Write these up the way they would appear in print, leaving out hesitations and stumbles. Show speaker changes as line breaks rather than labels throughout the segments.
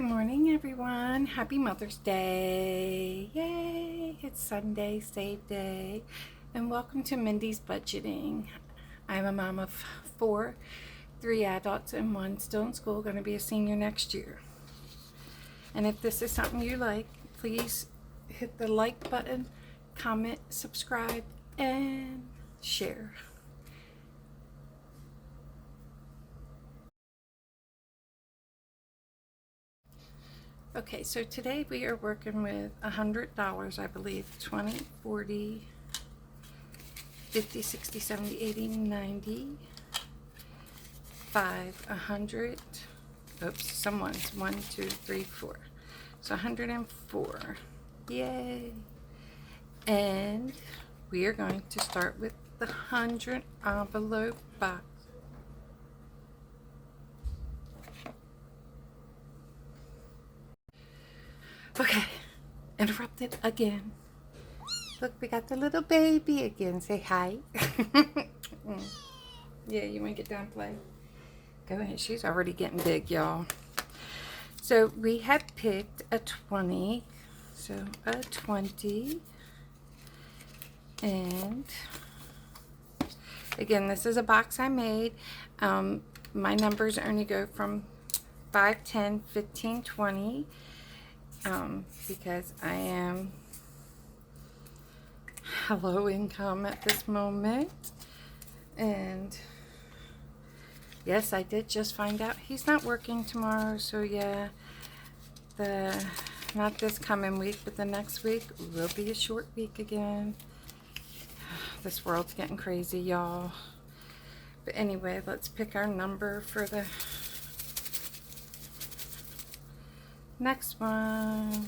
Good morning, everyone. Happy Mother's Day. Yay! It's Sunday, save day. And welcome to Mindy's Budgeting. I'm a mom of 4, 3 adults and 1 still in school, going to be a senior next year. And if this is something you like, please hit the like button, comment, subscribe, and share. Okay, so today we are working with $100, I believe. 20, 40, 50, 60, 70, 80, 90, 5, 100. Oops, someone's 1, 2, 3, 4. So 104. Yay! And we are going to start with the 100 envelope box. Okay, interrupted again. Look, we got the little baby again. Say hi. Yeah, you want to get down and play? Go ahead. She's already getting big, y'all. So we had picked a 20. So a 20. And again, this is a box I made. My numbers only go from 5, 10, 15, 20. Because I am low income at this moment. And yes, I did just find out he's not working tomorrow, so yeah, not this coming week, but the next week will be a short week again. This world's getting crazy, y'all. But anyway, let's pick our number for the next one.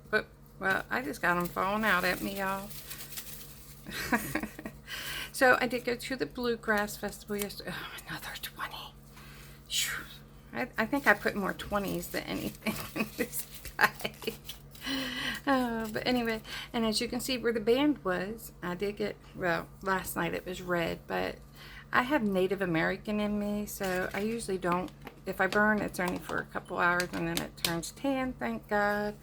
But, well, I just got them falling out at me, y'all. So I did go to the Bluegrass Festival yesterday. Oh, another 20. I think I put more 20s than anything in this bag. But anyway, and as you can see where the band was, I did get, well, last night it was red, but I have Native American in me, so I usually don't. If I burn, it's only for a couple hours and then it turns tan, thank God.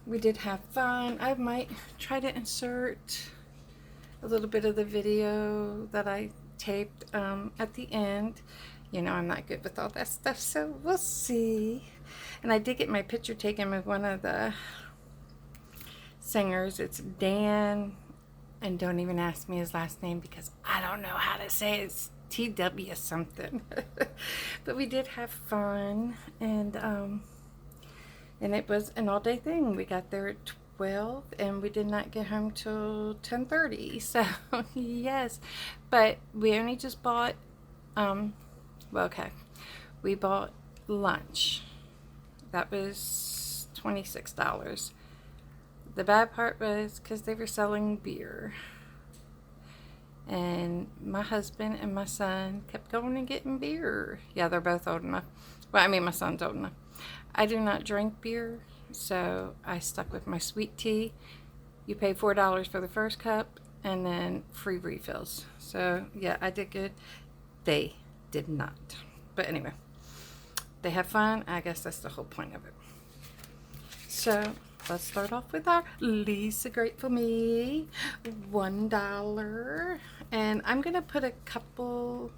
We did have fun. I might try to insert a little bit of the video that I taped at the end. You know, I'm not good with all that stuff, so we'll see. And I did get my picture taken with one of the singers. It's Dan, and don't even ask me his last name because I don't know how to say it. It's TW something. But we did have fun, and it was an all-day thing. We got there at 12 and we did not get home till 10:30. So yes, but we only just bought well, okay, we bought lunch. That was $26. The bad part was because they were selling beer, and my husband and my son kept going and getting beer. Yeah, they're both old enough. Well, I mean, my son's old enough. I do not drink beer, so I stuck with my sweet tea. You pay $4 for the first cup, and then free refills. So yeah, I did good. They did not. But anyway, they have fun. I guess that's the whole point of it. So let's start off with our Lisa Grateful Me, $1. And I'm going to put a couple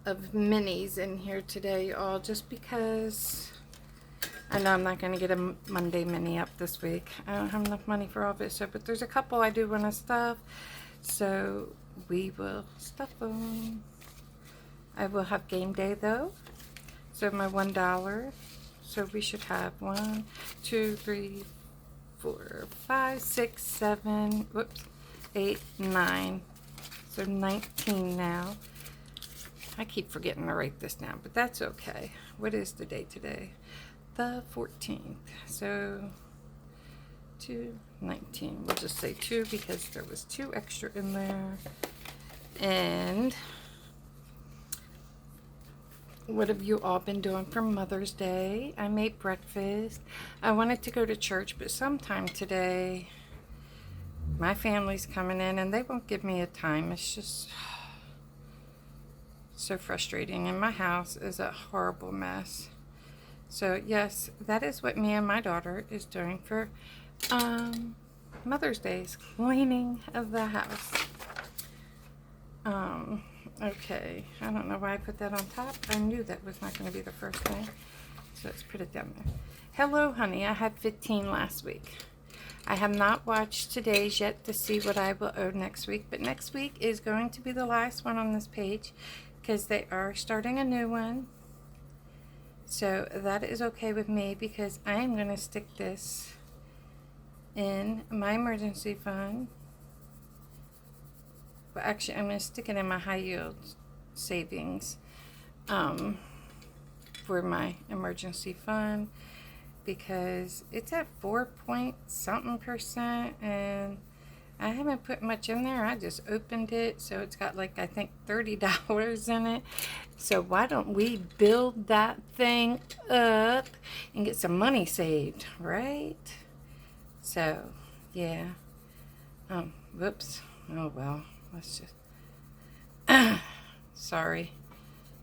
of minis in here today, y'all, just because I know I'm not going to get a Monday mini up this week. I don't have enough money for all of it, so, but there's a couple I do want to stuff, so we will stuff them. I will have game day though, so my $1. So we should have 1, 2, 3, 4, 5, 6, 7, whoops, 8, 9. So 19 now. I keep forgetting to write this down, but that's okay. What is the date today? The 14th. So 2, 19. We'll just say 2 because there was 2 extra in there. And what have you all been doing for Mother's Day? I made breakfast. I wanted to go to church, but sometime today my family's coming in and they won't give me a time. It's just So frustrating, and my house is a horrible mess. So yes, that is what me and my daughter is doing for Mother's Day, is cleaning of the house. Okay, I don't know why I put that on top. I knew that was not going to be the first thing, so let's put it down there. Hello honey, I had 15 last week. I have not watched today's yet to see what I will owe next week, but next week is going to be the last one on this page because they are starting a new one. So that is okay with me because I am going to stick this in my emergency fund. Well, actually, I'm going to stick it in my high yield savings for my emergency fund because it's at 4 point something percent, and I haven't put much in there. I just opened it, so it's got like, I think, $30 in it. So why don't we build that thing up and get some money saved, right? So, yeah. Whoops. Oh, well. Let's just... Sorry.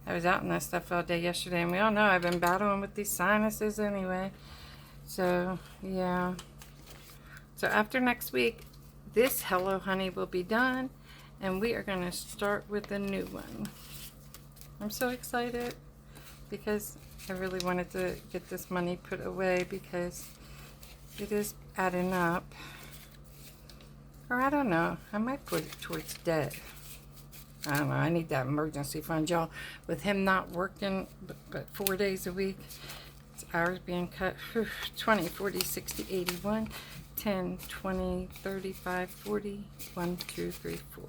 I was out in that stuff all day yesterday, and we all know I've been battling with these sinuses anyway. So, yeah. So, after next week, this Hello Honey will be done, and we are going to start with a new one. I'm so excited because I really wanted to get this money put away because it is adding up. Or I don't know, I might put it towards debt. I don't know, I need that emergency fund, y'all. With him not working but 4 days a week, it's hours being cut. 20, 40, 60, 81, 10, 20, 35, 40, 1, 2, 3, 4.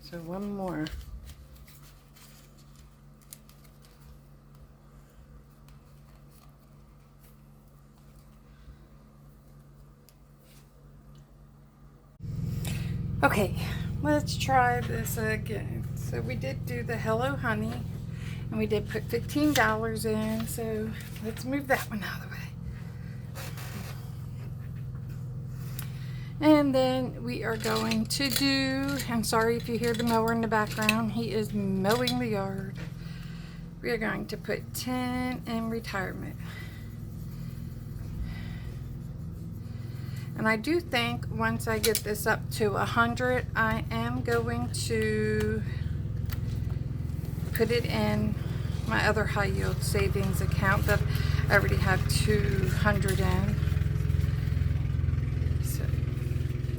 So one more. Okay, let's try this again. So we did do the Hello Honey, and we did put $15 in, so let's move that one out of the way. And then we are going to do, I'm sorry if you hear the mower in the background, he is mowing the yard. We are going to put 10 in retirement. And I do think once I get this up to 100, I am going to put it in my other high yield savings account that I already have 200 in. So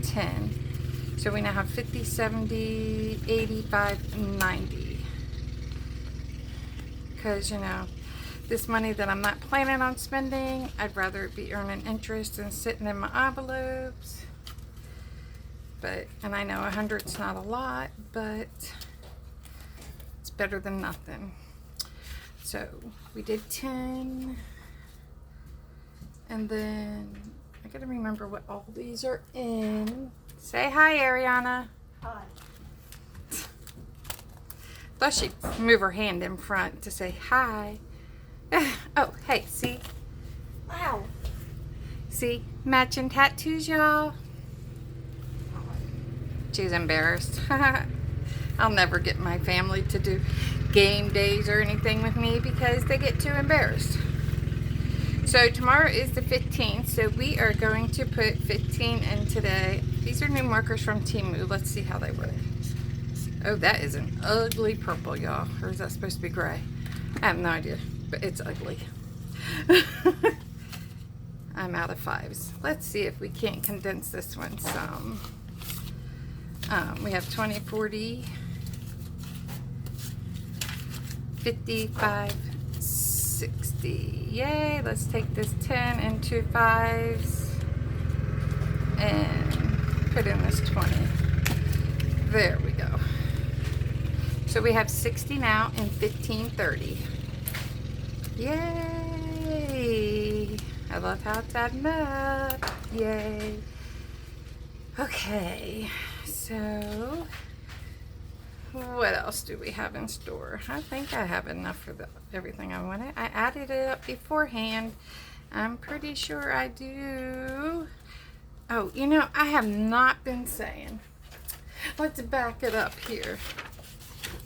10. So we now have 50, 70, 85, 90. Because, you know, this money that I'm not planning on spending, I'd rather it be earning interest than sitting in my envelopes. But, and I know 100's not a lot, but it's better than nothing. So we did 10, and then I gotta remember what all these are in. Say hi, Ariana.
Hi.
Thought she'd move her hand in front to say hi. Oh, hey, see?
Wow.
See? Matching tattoos, y'all. She's embarrassed. I'll never get my family to do game days or anything with me because they get too embarrassed. So tomorrow is the 15th, so we are going to put 15 in today. These are new markers from Temu. Let's see how they work. Oh, that is an ugly purple, y'all. Or is that supposed to be gray? I have no idea, but it's ugly. I'm out of 5s. Let's see if we can't condense this one some. We have 20, 40, 55, 60. Yay, let's take this 10 and 2 5s and put in this 20. There we go. So we have 60 now and 15, 30. Yay! I love how it's adding up. Yay. Okay, so what else do we have in store? I think I have enough for everything I wanted. I added it up beforehand. I'm pretty sure I do. Oh, you know, I have not been saying. Let's back it up here.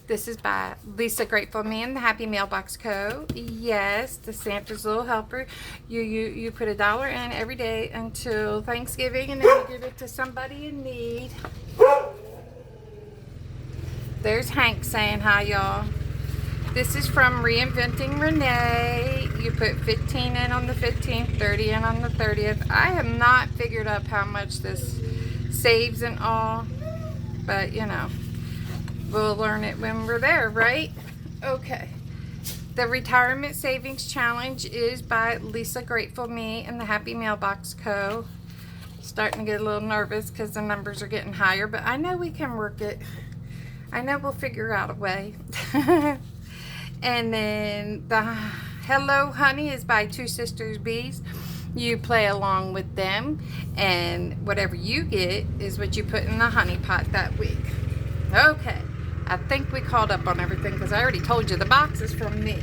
This is by Lisa Grateful Me and the Happy Mailbox Co. Yes, the Santa's Little Helper. You put $1 in every day until Thanksgiving, and then you give it to somebody in need. There's Hank saying hi, y'all. This is from Reinventing Renee. You put 15 in on the 15th, 30 in on the 30th. I have not figured up how much this saves and all, but you know, we'll learn it when we're there, right? Okay. The Retirement Savings Challenge is by Lisa Grateful Me and the Happy Mailbox Co. Starting to get a little nervous because the numbers are getting higher, but I know we can work it. I know we'll figure out a way. And then the Hello Honey is by Two Sisters Bees. You play along with them, and whatever you get is what you put in the honey pot that week. Okay, I think we caught up on everything because I already told you the box is from me.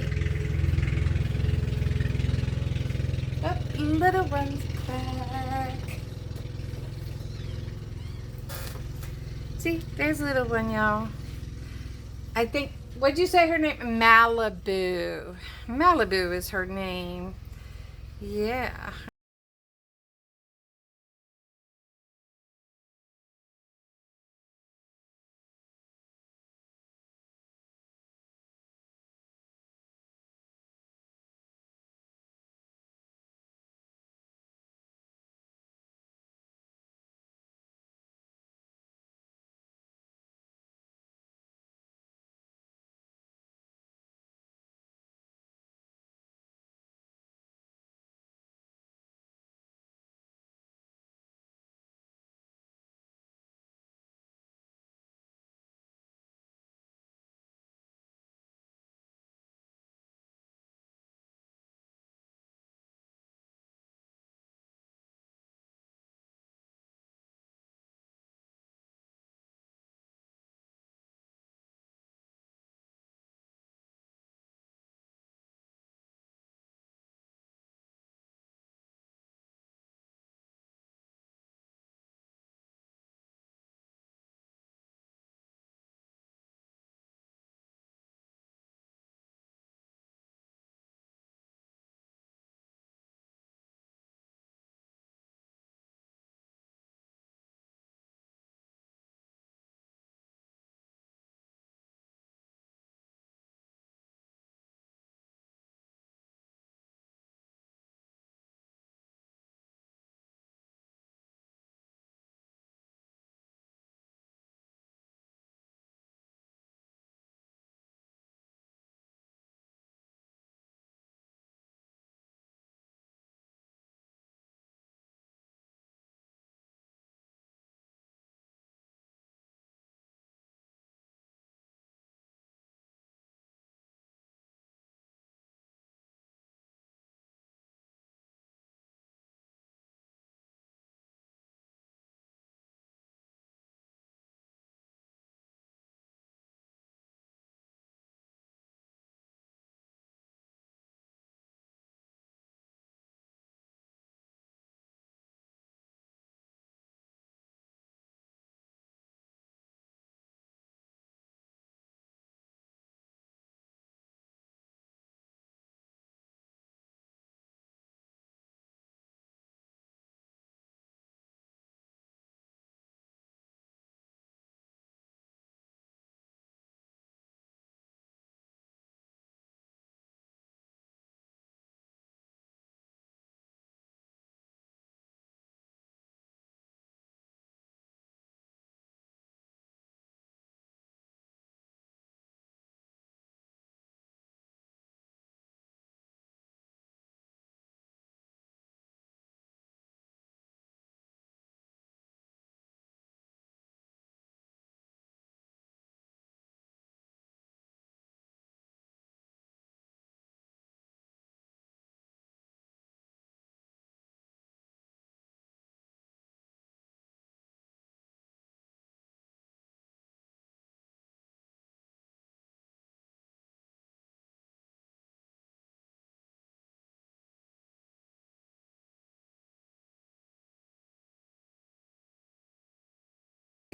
Oh, little one's back. See, there's a little one, y'all. I think, what'd you say her name? Malibu. Malibu is her name. Yeah.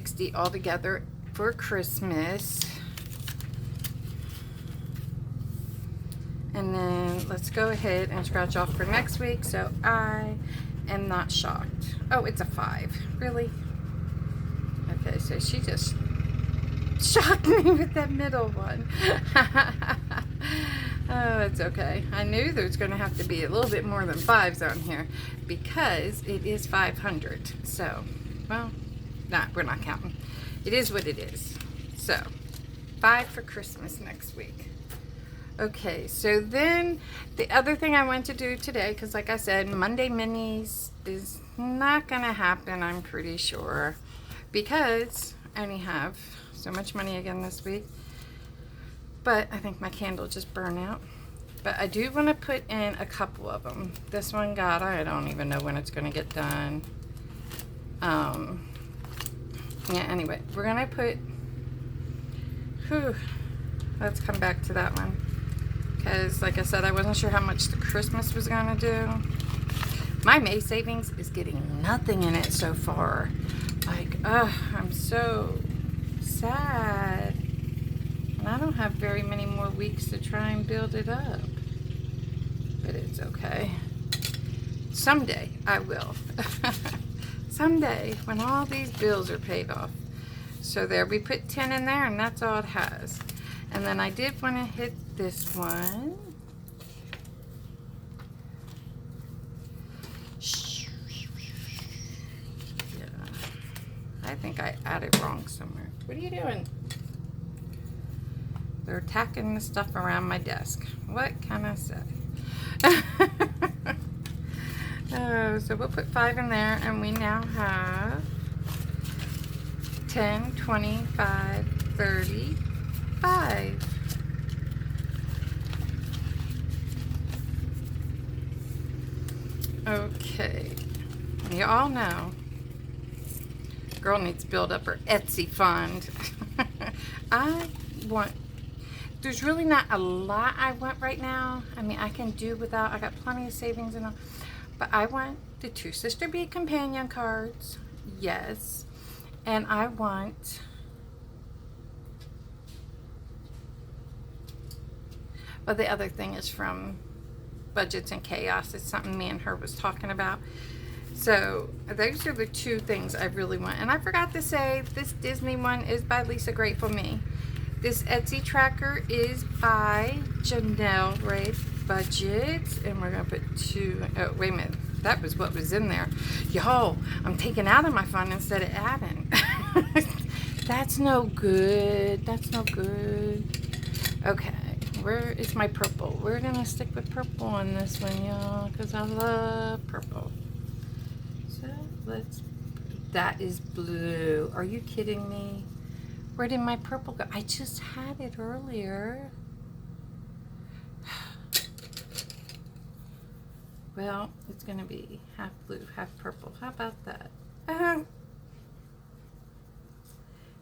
$60 altogether for Christmas. And then let's go ahead and scratch off for next week so I am not shocked. Oh, it's a 5. Really? Okay, so she just shocked me with that middle one. Oh, it's okay. I knew there's going to have to be a little bit more than 5s on here because it is 500. So, well, nah, we're not counting. It is what it is. So, 5 for Christmas next week. Okay, so then the other thing I want to do today, because like I said, Monday Minis is not going to happen, I'm pretty sure, because I only have so much money again this week. But I think my candle just burned out. But I do want to put in a couple of them. This one, God, I don't even know when it's going to get done. Yeah, anyway, we're going to put, let's come back to that one. Because, like I said, I wasn't sure how much the Christmas was going to do. My May savings is getting nothing in it so far. Like, I'm so sad. And I don't have very many more weeks to try and build it up. But it's okay. Someday I will. Someday when all these bills are paid off. So there, we put 10 in there and that's all it has. And then I did want to hit this one. Yeah. I think I added wrong somewhere. What are you doing? They're attacking the stuff around my desk. What can I say? Oh, so we'll put 5 in there, and we now have 10, 25, 30, 5. Okay. You all know, girl needs to build up her Etsy fund. I want... There's really not a lot I want right now. I mean, I can do without. I got plenty of savings and all. But I want the 2 Sister Bee companion cards. Yes. And I want... Well, the other thing is from Budgets and Chaos. It's something me and her was talking about. So, those are the 2 things I really want. And I forgot to say, this Disney one is by Lisa Grateful Me. This Etsy tracker is by Janelle Ray Budgets, and we're going to put 2, oh, wait a minute, that was what was in there. Y'all, I'm taking out of my fund instead of adding. That's no good, that's no good. Okay, where is my purple? We're going to stick with purple on this one, y'all, because I love purple. So, that is blue. Are you kidding me? Where did my purple go? I just had it earlier. Well, it's going to be half blue, half purple. How about that?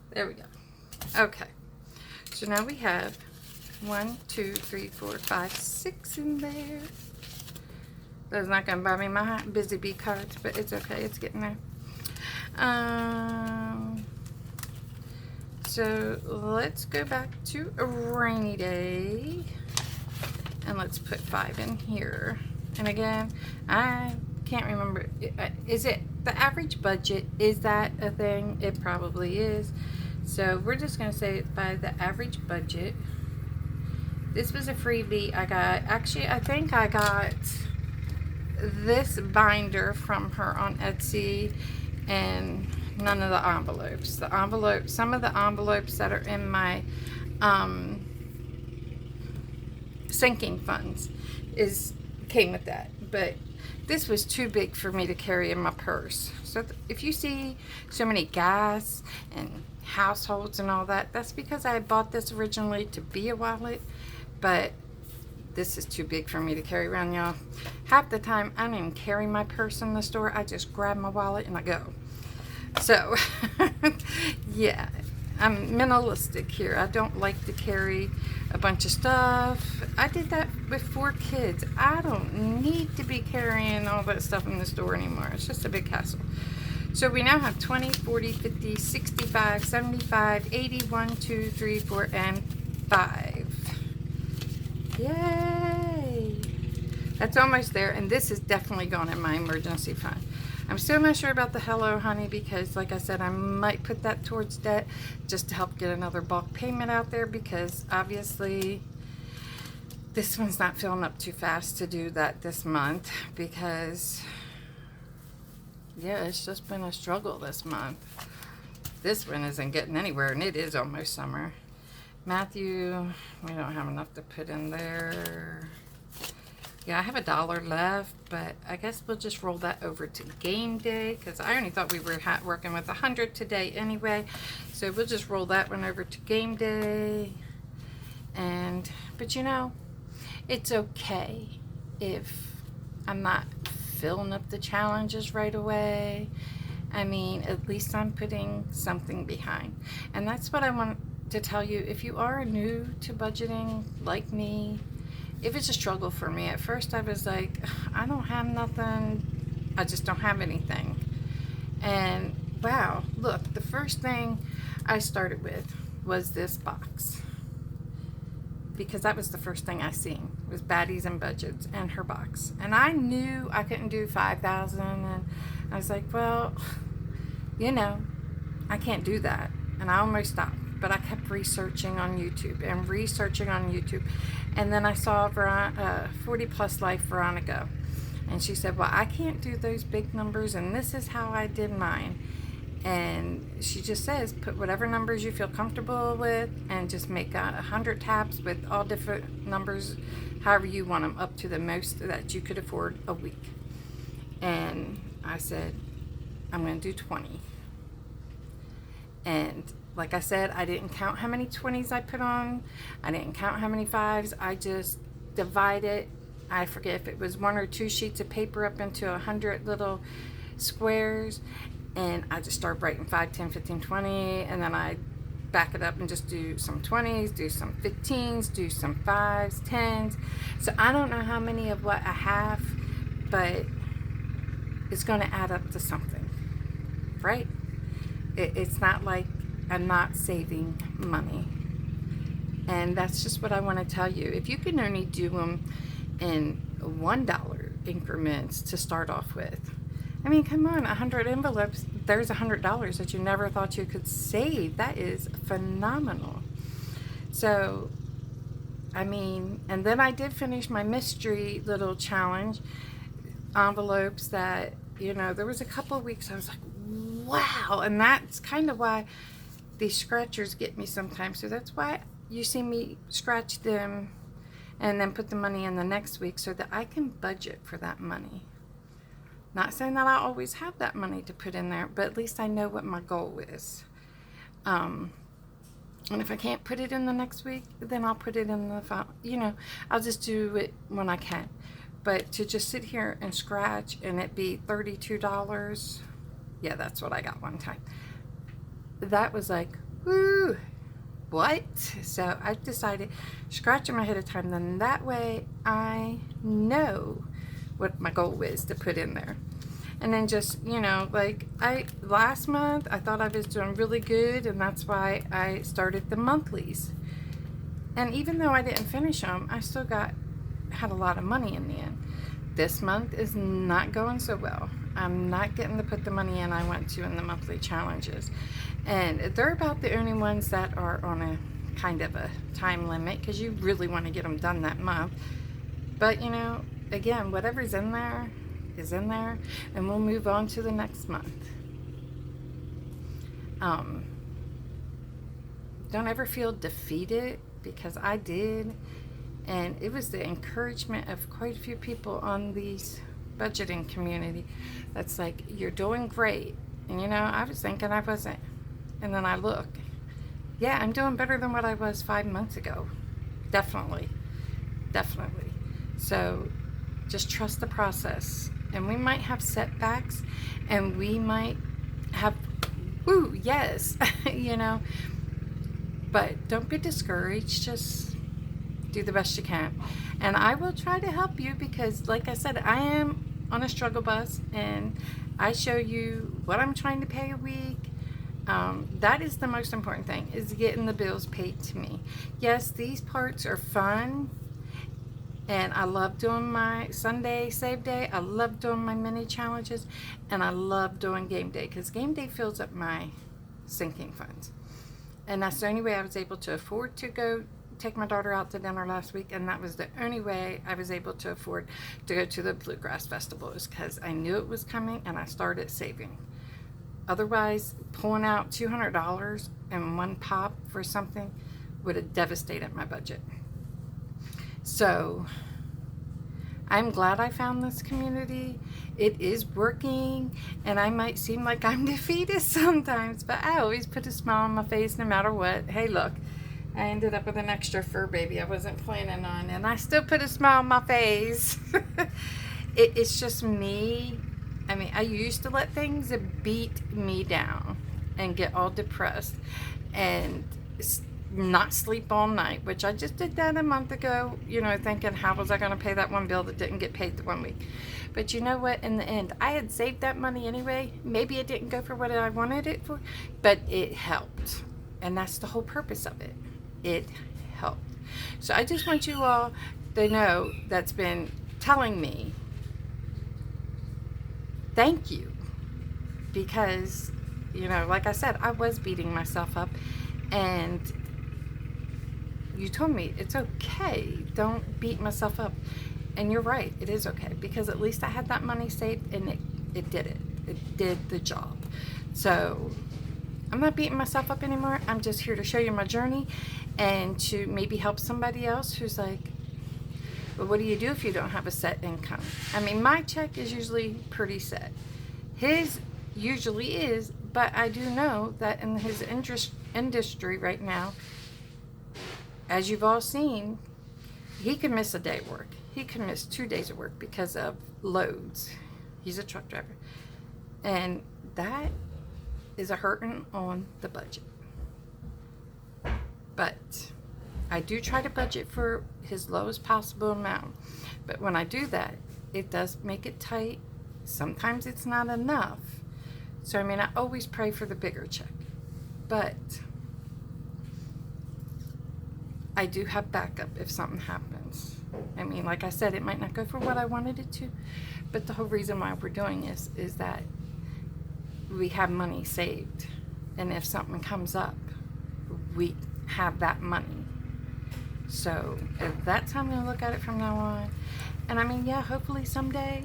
There we go. Okay. So now we have 1, 2, 3, 4, 5, 6 in there. That's not going to buy me my Busy Bee cards, but it's okay. It's getting there. So let's go back to a rainy day and let's put 5 in here. And again, I can't remember, is it the average budget? Is that a thing? It probably is. So we're just going to say it by the average budget. This was a freebie I got. Actually, I think I got this binder from her on Etsy and none of the envelopes. The envelopes, some of the envelopes that are in my sinking funds came with that. But this was too big for me to carry in my purse. So if you see so many gas and households and all that, that's because I bought this originally to be a wallet. But this is too big for me to carry around, y'all. Half the time, I don't even carry my purse in the store. I just grab my wallet and I go. So, yeah, I'm minimalistic here. I don't like to carry a bunch of stuff. I did that with 4 kids. I don't need to be carrying all that stuff in the store anymore. It's just a big hassle. So we now have 20, 40, 50, 65, 75, 80, 1, 2, 3, 4, and 5. Yay! That's almost there, and this is definitely going in my emergency fund. I'm still not sure about the Hello Honey because, like I said, I might put that towards debt just to help get another bulk payment out there, because obviously this one's not filling up too fast to do that this month, because yeah, it's just been a struggle this month. This one isn't getting anywhere, and it is almost summer. Matthew, we don't have enough to put in there. Yeah, I have $1 left, but I guess we'll just roll that over to game day, because I only thought we were working with 100 today anyway. So we'll just roll that one over to game day. But you know, it's okay if I'm not filling up the challenges right away. I mean, at least I'm putting something behind. And that's what I want to tell you. If you are new to budgeting like me, it was a struggle for me. At first I was like, I don't have nothing. I just don't have anything. And wow, look, the first thing I started with was this box, because that was the first thing I seen, was Baddies and Budgets and her box. And I knew I couldn't do 5,000, and I was like, well, you know, I can't do that. And I almost stopped. But I kept researching on YouTube and researching on YouTube. And then I saw 40 Plus Life Veronica. And she said, well, I can't do those big numbers, and this is how I did mine. And she just says, put whatever numbers you feel comfortable with, and just make 100 tabs with all different numbers, however you want them, up to the most that you could afford a week. And I said, I'm going to do 20. And like I said, I didn't count how many 20s I put on. I didn't count how many 5s. I just divided, I forget if it was 1 or 2 sheets of paper up into 100 little squares. And I just started writing 5, 10, 15, 20. And then I back it up and just do some 20s, do some 15s, do some 5s, 10s. So I don't know how many of what I have, but it's going to add up to something, right? It's not like I'm not saving money. And that's just what I want to tell you. If you can only do them in $1 increments to start off with, I mean, come on, 100 envelopes, there's $100 that you never thought you could save. That is phenomenal. So, I mean, and then I did finish my mystery little challenge envelopes that, you know, there was a couple of weeks I was like, wow. And that's kind of why these scratchers get me sometimes. So that's why you see me scratch them and then put the money in the next week, so that I can budget for that money. Not saying that I always have that money to put in there, but at least I know what my goal is. And if I can't put it in the next week, then I'll put it in the, you know, I'll just do it when I can. But to just sit here and scratch and it be $32, yeah, that's what I got one time. That was like, woo, what? So I decided, scratch them ahead of time, then that way I know what my goal is to put in there. And then just, you know, like last month I thought I was doing really good, and that's why I started the monthlies. And even though I didn't finish them, I still had a lot of money in the end. This month is not going so well. I'm not getting to put the money in I went to in the monthly challenges. And they're about the only ones that are on a kind of a time limit, because you really want to get them done that month. But, you know, again, whatever's in there is in there, and we'll move on to the next month. Don't ever feel defeated, because I did. And it was the encouragement of quite a few people on these budgeting community that's like, you're doing great. And you know, I was thinking I wasn't. And then I look, yeah, I'm doing better than what I was 5 months ago. Definitely. So just trust the process. And we might have setbacks, and we might have, woo, yes, you know, but don't be discouraged. Just do the best you can. And I will try to help you, because like I said, I am on a struggle bus, and I show you what I'm trying to pay a week. That is the most important thing, is getting the bills paid to me. Yes, these parts are fun, and I love doing my Sunday save day. I love doing my mini challenges, and I love doing game day, because game day fills up my sinking funds. And that's the only way I was able to afford to go take my daughter out to dinner last week, and that was the only way I was able to afford to go to the Bluegrass Festival, is because I knew it was coming and I started saving. Otherwise, pulling out $200 in one pop for something would have devastated my budget. So I'm glad I found this community. It is working, and I might seem like I'm defeated sometimes, but I always put a smile on my face no matter what. Hey, look, I ended up with an extra fur baby I wasn't planning on, and I still put a smile on my face. It's just me. I mean, I used to let things beat me down and get all depressed and not sleep all night, which I just did that a month ago, you know, thinking, how was I going to pay that one bill that didn't get paid the one week? But you know what? In the end, I had saved that money anyway. Maybe it didn't go for what I wanted it for, but it helped. And that's the whole purpose of it. It helped. So I just want you all to know that's been telling me thank you, because, you know, like I said, I was beating myself up, and you told me it's okay, don't beat myself up. And you're right, it is okay, because at least I had that money saved, and it did the job. So I'm not beating myself up anymore. I'm just here to show you my journey and to maybe help somebody else who's like, but what do you do if you don't have a set income? I mean, my check is usually pretty set. His usually is, but I do know that in his industry right now, as you've all seen, he can miss a day of work. He can miss 2 days of work because of loads. He's a truck driver. And that is a hurting on the budget. But I do try to budget for his lowest possible amount. But when I do that, it does make it tight. Sometimes it's not enough. So, I mean, I always pray for the bigger check. But I do have backup if something happens. I mean, like I said, it might not go for what I wanted it to. But the whole reason why we're doing this is that we have money saved. And if something comes up, we have that money. So if that's how I'm going to look at it from now on. And I mean, yeah, hopefully someday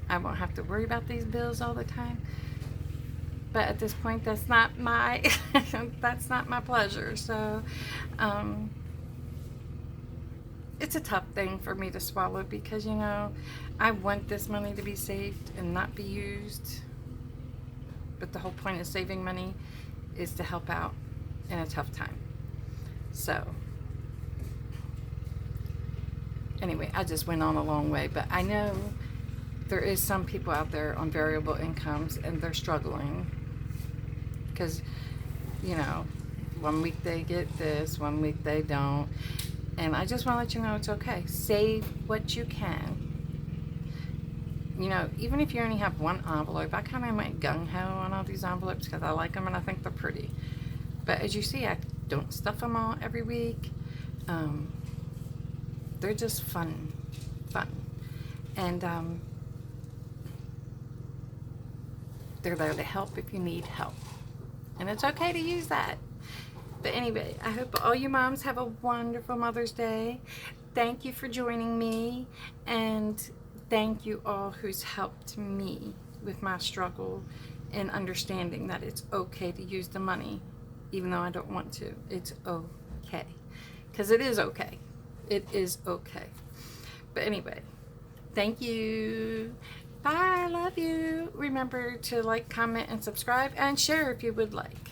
I won't have to worry about these bills all the time. But at this point, that's not my that's not my pleasure. So it's a tough thing for me to swallow, because, you know, I want this money to be saved and not be used. But the whole point of saving money is to help out in a tough time. So anyway, I just went on a long way, but I know there is some people out there on variable incomes, and they're struggling because, you know, one week they get this, one week they don't. And I just want to let you know it's okay. Save what you can. You know, even if you only have one envelope, I kind of went gung-ho on all these envelopes because I like them and I think they're pretty. But as you see, I don't stuff them all every week. They're just fun. And they're there to help if you need help. And it's okay to use that. But anyway, I hope all you moms have a wonderful Mother's Day. Thank you for joining me. And thank you all who's helped me with my struggle and understanding that it's okay to use the money, even though I don't want to. It's okay. Because it is okay. It is okay. But anyway, thank you. Bye. I love you. Remember to like, comment, and subscribe, and share if you would like.